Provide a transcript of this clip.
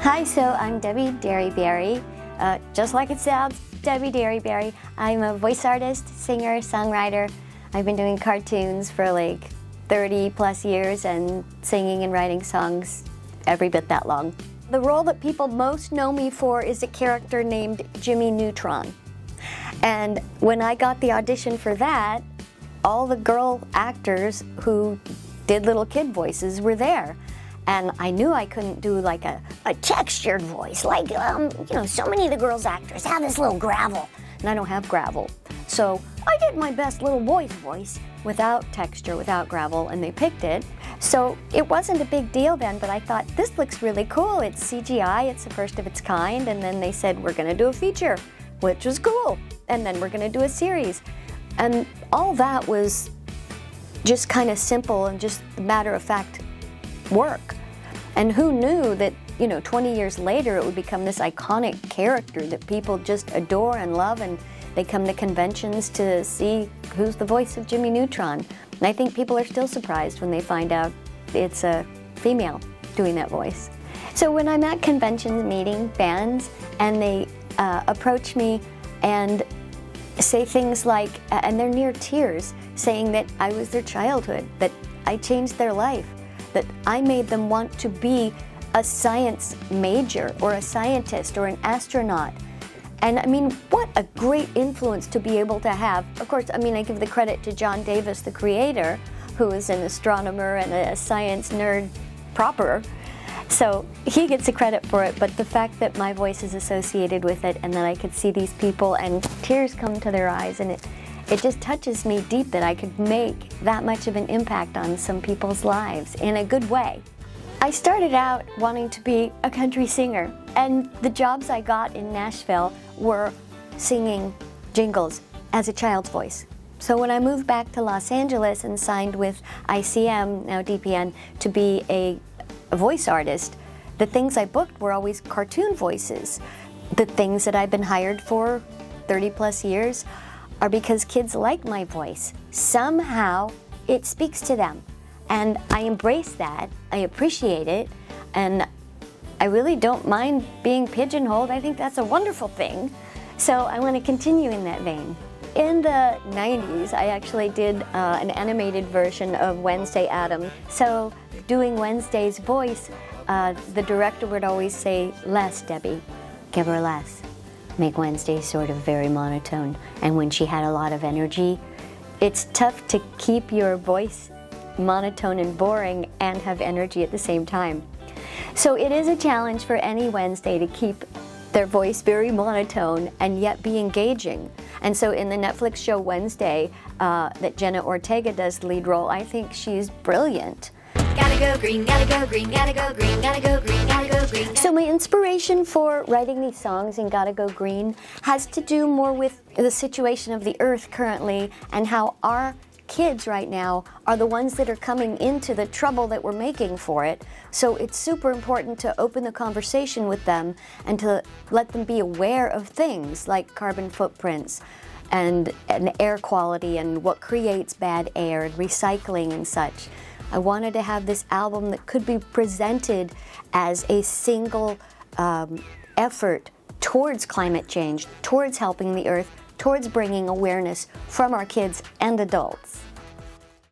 Hi, so I'm Debi Derryberry, just like it sounds, Debi Derryberry. I'm a voice artist, singer, songwriter. I've been doing cartoons for like 30 plus years and singing and writing songs every bit that long. The role that people most know me for is a character named Jimmy Neutron. And when I got the audition for that, all the girl actors who did little kid voices were there. And I knew I couldn't do like a textured voice, like, so many of the girls actors have this little gravel, and I don't have gravel. So I did my best little boy's voice without texture, without gravel, and they picked it. So it wasn't a big deal then, but I thought, this looks really cool. It's CGI, it's the first of its kind, and then they said, we're gonna do a feature, which was cool. And then we're gonna do a series. And all that was just kind of simple and just matter-of-fact work. And who knew that, 20 years later it would become this iconic character that people just adore and love, and they come to conventions to see who's the voice of Jimmy Neutron. And I think people are still surprised when they find out it's a female doing that voice. So when I'm at conventions meeting bands and they approach me and say things like, and they're near tears, saying that I was their childhood, that I changed their life, that I made them want to be a science major or a scientist or an astronaut. And I mean, what a great influence to be able to have. Of course, I give the credit to John Davis, the creator, who is an astronomer and a science nerd proper. So he gets the credit for it, but the fact that my voice is associated with it and that I could see these people and tears come to their eyes, and it just touches me deep that I could make that much of an impact on some people's lives in a good way. I started out wanting to be a country singer, and the jobs I got in Nashville were singing jingles as a child's voice. So when I moved back to Los Angeles and signed with ICM, now DPN, to be a voice artist, the things I booked were always cartoon voices. The things that I've been hired for 30 plus years are because kids like my voice. Somehow it speaks to them. And I embrace that, I appreciate it, and I really don't mind being pigeonholed. I think that's a wonderful thing. So I want to continue in that vein. In the 90s, I actually did an animated version of Wednesday Addams. So doing Wednesday's voice, the director would always say, less, Debbie, give her less. Make Wednesday sort of very monotone. And when she had a lot of energy, it's tough to keep your voice monotone and boring and have energy at the same time. So it is a challenge for any Wednesday to keep their voice very monotone and yet be engaging. And so in the Netflix show Wednesday, that Jenna Ortega does the lead role, I think she's brilliant. Gotta go green, gotta go green, gotta go green, gotta go green, gotta go green. So my inspiration for writing these songs in Gotta Go Green has to do more with the situation of the earth currently and how our kids right now are the ones that are coming into the trouble that we're making for it. So it's super important to open the conversation with them and to let them be aware of things like carbon footprints and air quality and what creates bad air and recycling and such. I wanted to have this album that could be presented as a single effort towards climate change, towards helping the earth, towards bringing awareness from our kids and adults.